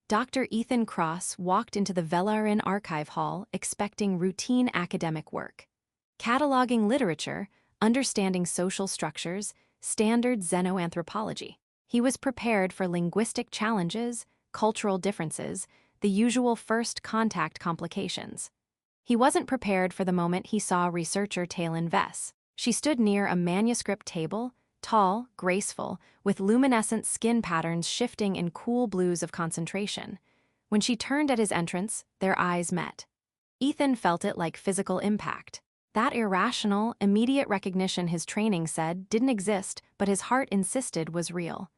Dr. Ethan Cross walked into the Velaryn archive hall expecting routine academic work. Cataloging literature, understanding social structures, standard xenoanthropology. He was prepared for linguistic challenges, cultural differences, the usual first contact complications. He wasn't prepared for the moment he saw researcher Talin Vess. She stood near a manuscript table, tall, graceful, with luminescent skin patterns shifting in cool blues of concentration. When she turned at his entrance, their eyes met. Ethan felt it like physical impact. That irrational, immediate recognition his training said didn't exist, but his heart insisted was real.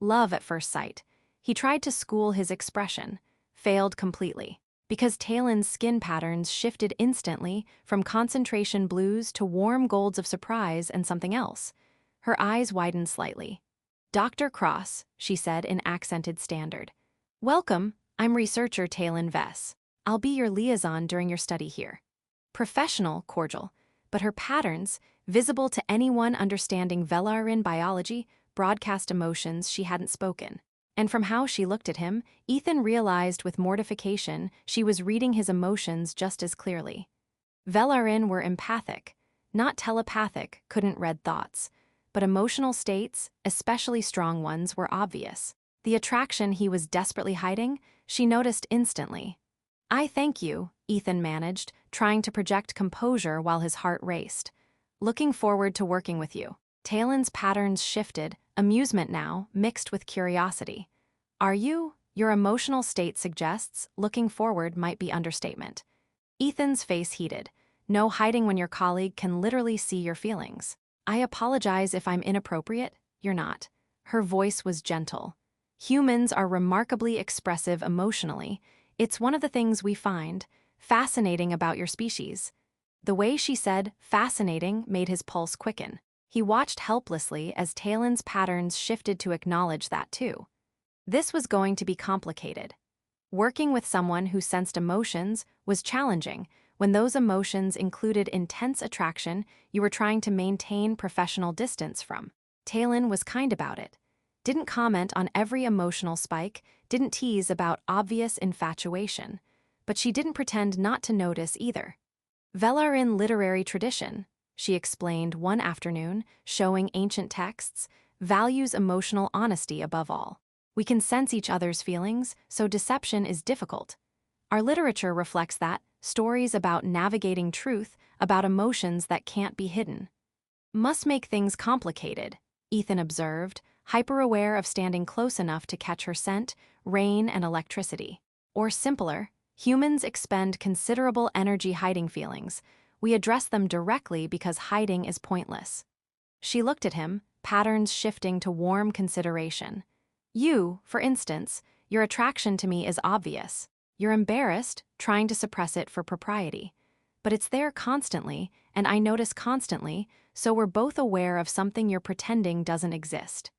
Love at first sight. He tried to school his expression, failed completely. Because Talin's skin patterns shifted instantly from concentration blues to warm golds of surprise and something else. Her eyes widened slightly. "Dr. Cross," she said in accented standard. "Welcome, I'm researcher Talin Vess. I'll be your liaison during your study here." Professional, cordial, but her patterns, visible to anyone understanding Velaryn biology, broadcast emotions she hadn't spoken. And from how she looked at him, Ethan realized with mortification she was reading his emotions just as clearly. Velaryn were empathic, not telepathic, couldn't read thoughts. But emotional states, especially strong ones, were obvious. The attraction he was desperately hiding, she noticed instantly. "I thank you," Ethan managed, trying to project composure while his heart raced. "Looking forward to working with you." Talin's patterns shifted, amusement now, mixed with curiosity. "Are you?" Your emotional state suggests looking forward might be understatement. Ethan's face heated. No hiding when your colleague can literally see your feelings. "I apologize if I'm inappropriate." "You're not." Her voice was gentle. "Humans are remarkably expressive emotionally. It's one of the things we find fascinating about your species." The way she said fascinating made his pulse quicken. He watched helplessly as Talin's patterns shifted to acknowledge that too. This was going to be complicated. Working with someone who sensed emotions was challenging. When those emotions included intense attraction, you were trying to maintain professional distance from. Talin was kind about it. Didn't comment on every emotional spike, didn't tease about obvious infatuation. But she didn't pretend not to notice either. "Velaryn literary tradition," she explained one afternoon, showing ancient texts, "values emotional honesty above all. We can sense each other's feelings, so deception is difficult. Our literature reflects that, stories about navigating truth, about emotions that can't be hidden." "Must make things complicated," Ethan observed, hyper-aware of standing close enough to catch her scent, rain, and electricity. "Or simpler, humans expend considerable energy hiding feelings. We address them directly because hiding is pointless." She looked at him, patterns shifting to warm consideration. "You, for instance, your attraction to me is obvious. You're embarrassed, trying to suppress it for propriety. But it's there constantly, and I notice constantly, so we're both aware of something you're pretending doesn't exist."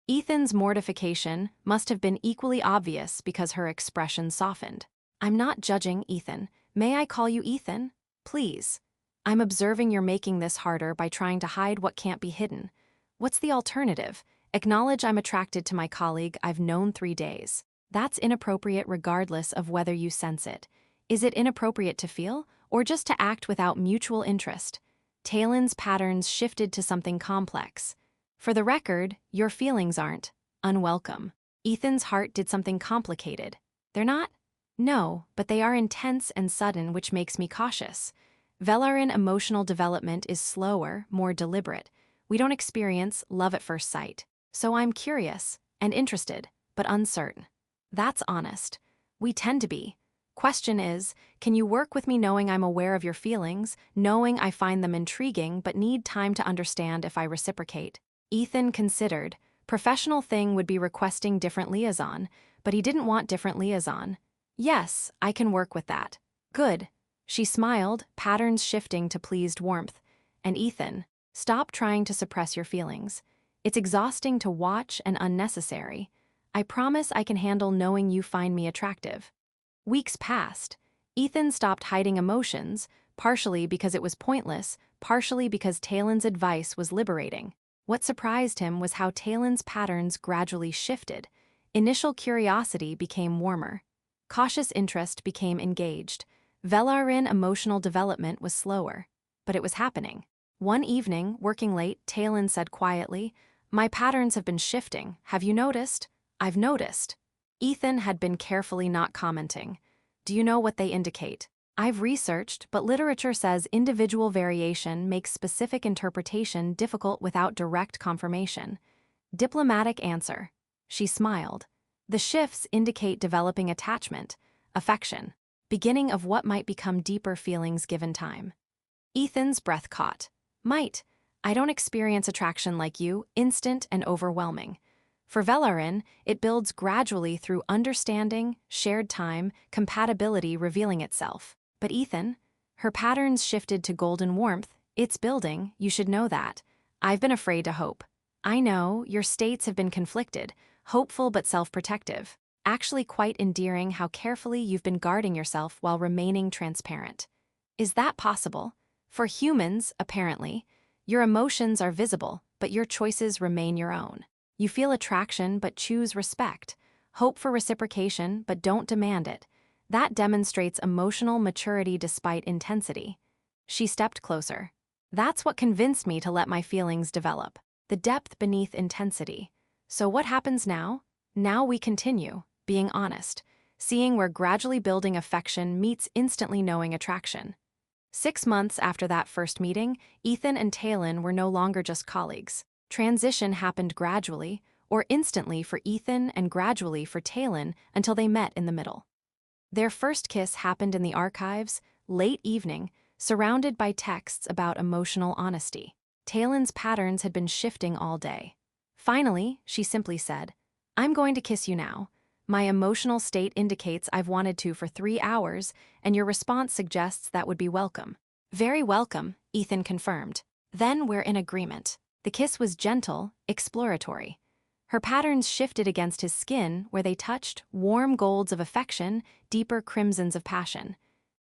Ethan's mortification must have been equally obvious because her expression softened. "I'm not judging, Ethan. May I call you Ethan? Please. I'm observing you're making this harder by trying to hide what can't be hidden. What's the alternative? Acknowledge I'm attracted to my colleague I've known 3 days. That's inappropriate regardless of whether you sense it. Is it inappropriate to feel, or just to act without mutual interest?" Talin's patterns shifted to something complex. "For the record, your feelings aren't unwelcome." Ethan's heart did something complicated. "They're not?" "No, but they are intense and sudden, which makes me cautious. Velaryn emotional development is slower, more deliberate. We don't experience love at first sight. So I'm curious and interested, but uncertain." "That's honest. We tend to be. Question is, can you work with me knowing I'm aware of your feelings, knowing I find them intriguing but need time to understand if I reciprocate?" Ethan considered. Professional thing would be requesting different liaison, but he didn't want different liaison. "Yes, I can work with that." "Good." She smiled, patterns shifting to pleased warmth. "And Ethan, stop trying to suppress your feelings. It's exhausting to watch and unnecessary. I promise I can handle knowing you find me attractive." Weeks passed. Ethan stopped hiding emotions, partially because it was pointless, partially because Talin's advice was liberating. What surprised him was how Talin's patterns gradually shifted. Initial curiosity became warmer. Cautious interest became engaged. Velaryn emotional development was slower. But it was happening. One evening, working late, Talin said quietly, "My patterns have been shifting. Have you noticed?" "I've noticed." Ethan had been carefully not commenting. "Do you know what they indicate?" "I've researched, but literature says individual variation makes specific interpretation difficult without direct confirmation." Diplomatic answer. She smiled. "The shifts indicate developing attachment, affection, beginning of what might become deeper feelings given time." Ethan's breath caught. "Might. I don't experience attraction like you, instant and overwhelming." For Velaryn, it builds gradually through understanding, shared time, compatibility revealing itself. But Ethan? Her patterns shifted to golden warmth. "It's building, you should know that. I've been afraid to hope." "I know, your states have been conflicted, hopeful but self-protective. Actually quite endearing how carefully you've been guarding yourself while remaining transparent." "Is that possible?" "For humans, apparently. Your emotions are visible, but your choices remain your own. You feel attraction but choose respect. Hope for reciprocation but don't demand it. That demonstrates emotional maturity despite intensity." She stepped closer. "That's what convinced me to let my feelings develop. The depth beneath intensity. So what happens now? Now we continue, being honest, seeing where gradually building affection meets instantly knowing attraction." 6 months after that first meeting, Ethan and Talin were no longer just colleagues. Transition happened gradually, or instantly for Ethan and gradually for Talin until they met in the middle. Their first kiss happened in the archives, late evening, surrounded by texts about emotional honesty. Talin's patterns had been shifting all day. Finally, she simply said, "I'm going to kiss you now. My emotional state indicates I've wanted to for 3 hours, and your response suggests that would be welcome." "Very welcome," Ethan confirmed. "Then we're in agreement." The kiss was gentle, exploratory. Her patterns shifted against his skin where they touched warm golds of affection, deeper crimsons of passion.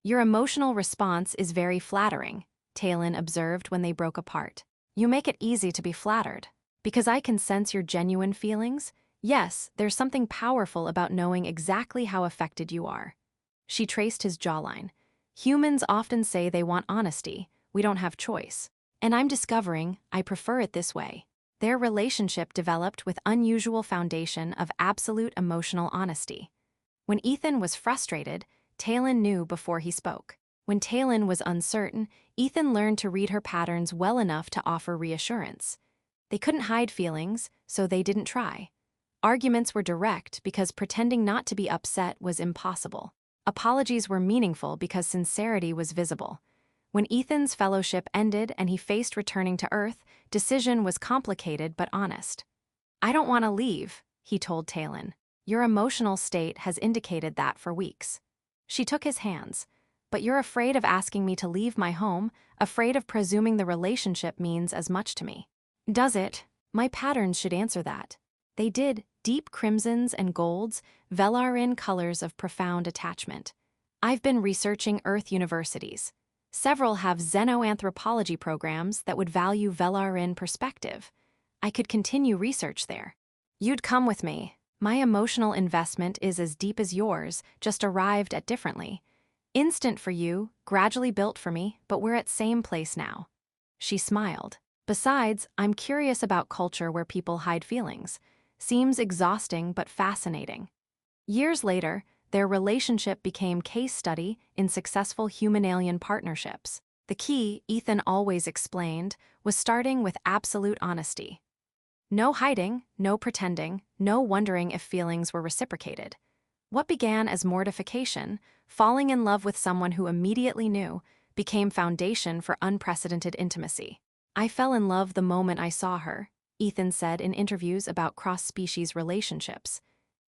"Your emotional response is very flattering," Talin observed when they broke apart. "You make it easy to be flattered. Because I can sense your genuine feelings? Yes, there's something powerful about knowing exactly how affected you are." She traced his jawline. "Humans often say they want honesty. We don't have choice. And I'm discovering I prefer it this way." Their relationship developed with unusual foundation of absolute emotional honesty. When Ethan was frustrated, Talin knew before he spoke. When Talin was uncertain, Ethan learned to read her patterns well enough to offer reassurance. They couldn't hide feelings, so they didn't try. Arguments were direct because pretending not to be upset was impossible. Apologies were meaningful because sincerity was visible. When Ethan's fellowship ended and he faced returning to Earth, decision was complicated but honest. "I don't want to leave," he told Talin. "Your emotional state has indicated that for weeks." She took his hands. "But you're afraid of asking me to leave my home, afraid of presuming the relationship means as much to me." "Does it?" "My patterns should answer that." They did, deep crimsons and golds, Velaryn colors of profound attachment. "I've been researching Earth universities. Several have xenoanthropology programs that would value Velaryn perspective. I could continue research there." "You'd come with me. My emotional investment is as deep as yours, just arrived at differently. Instant for you, gradually built for me, but we're at same place now." She smiled. "Besides, I'm curious about culture where people hide feelings. Seems exhausting but fascinating." Years later, their relationship became case study in successful human-alien partnerships. The key, Ethan always explained, was starting with absolute honesty. No hiding, no pretending, no wondering if feelings were reciprocated. What began as mortification, falling in love with someone who immediately knew, became foundation for unprecedented intimacy. "I fell in love the moment I saw her," Ethan said in interviews about cross-species relationships.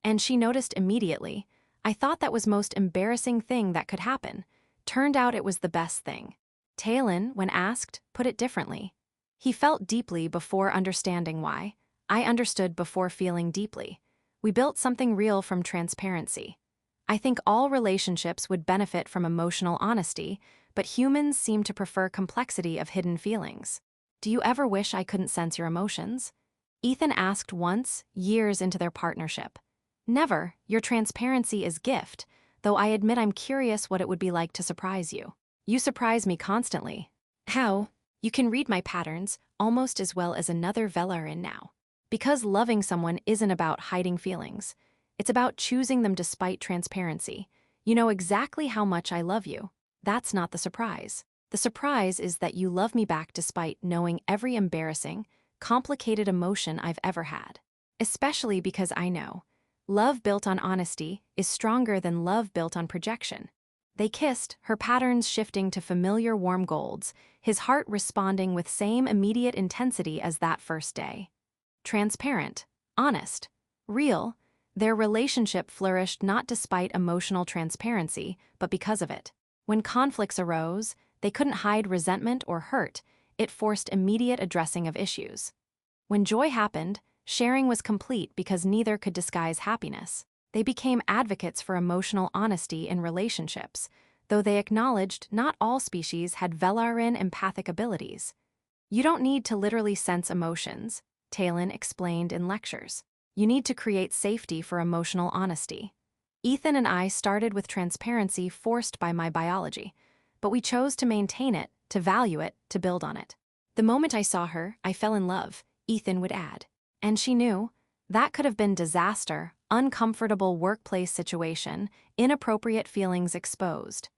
"And she noticed immediately. I thought that was most embarrassing thing that could happen. Turned out it was the best thing." Talin, when asked, put it differently. "He felt deeply before understanding why. I understood before feeling deeply. We built something real from transparency. I think all relationships would benefit from emotional honesty, but humans seem to prefer complexity of hidden feelings." "Do you ever wish I couldn't sense your emotions?" Ethan asked once, years into their partnership. Never. Your transparency is gift, though I admit I'm curious what it would be like to surprise you. You surprise me constantly. How? You can read my patterns almost as well as another Velaryn now. Because loving someone isn't about hiding feelings. It's about choosing them despite transparency. You know exactly how much I love you. That's not the surprise. The surprise is that you love me back despite knowing every embarrassing, complicated emotion I've ever had. Especially because I know love built on honesty is stronger than love built on projection. They kissed, her patterns shifting to familiar warm golds, his heart responding with same immediate intensity as that first day. Transparent, honest, real, their relationship flourished not despite emotional transparency, but because of it. When conflicts arose, they couldn't hide resentment or hurt, it forced immediate addressing of issues. When joy happened, sharing was complete because neither could disguise happiness. They became advocates for emotional honesty in relationships, though they acknowledged not all species had Velaryn empathic abilities. You don't need to literally sense emotions, Talin explained in lectures. You need to create safety for emotional honesty. Ethan and I started with transparency forced by my biology, but we chose to maintain it, to value it, to build on it. The moment I saw her, I fell in love, Ethan would add. And she knew. That could have been disaster, uncomfortable workplace situation, inappropriate feelings exposed.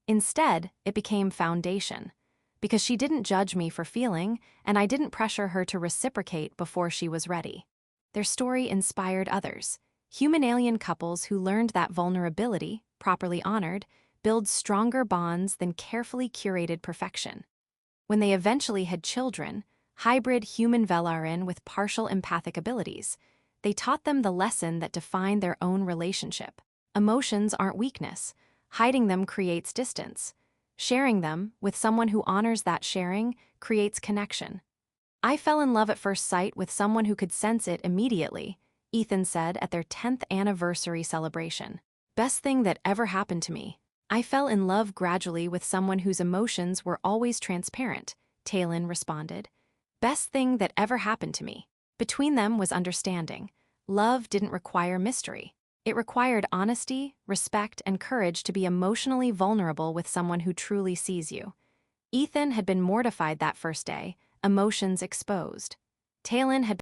Instead, it became foundation. Because she didn't judge me for feeling, and I didn't pressure her to reciprocate before she was ready. Their story inspired others. Human-alien couples who learned that vulnerability, properly honored, builds stronger bonds than carefully curated perfection. When they eventually had children, hybrid human Velaryn with partial empathic abilities, they taught them the lesson that defined their own relationship. Emotions aren't weakness. Hiding them creates distance. Sharing them, with someone who honors that sharing, creates connection. I fell in love at first sight with someone who could sense it immediately, Ethan said at their 10th anniversary celebration. Best thing that ever happened to me. I fell in love gradually with someone whose emotions were always transparent, Talin responded. Best thing that ever happened to me. Between them was understanding. Love didn't require mystery. It required honesty, respect, and courage to be emotionally vulnerable with someone who truly sees you. Ethan had been mortified that first day, emotions exposed. Talin had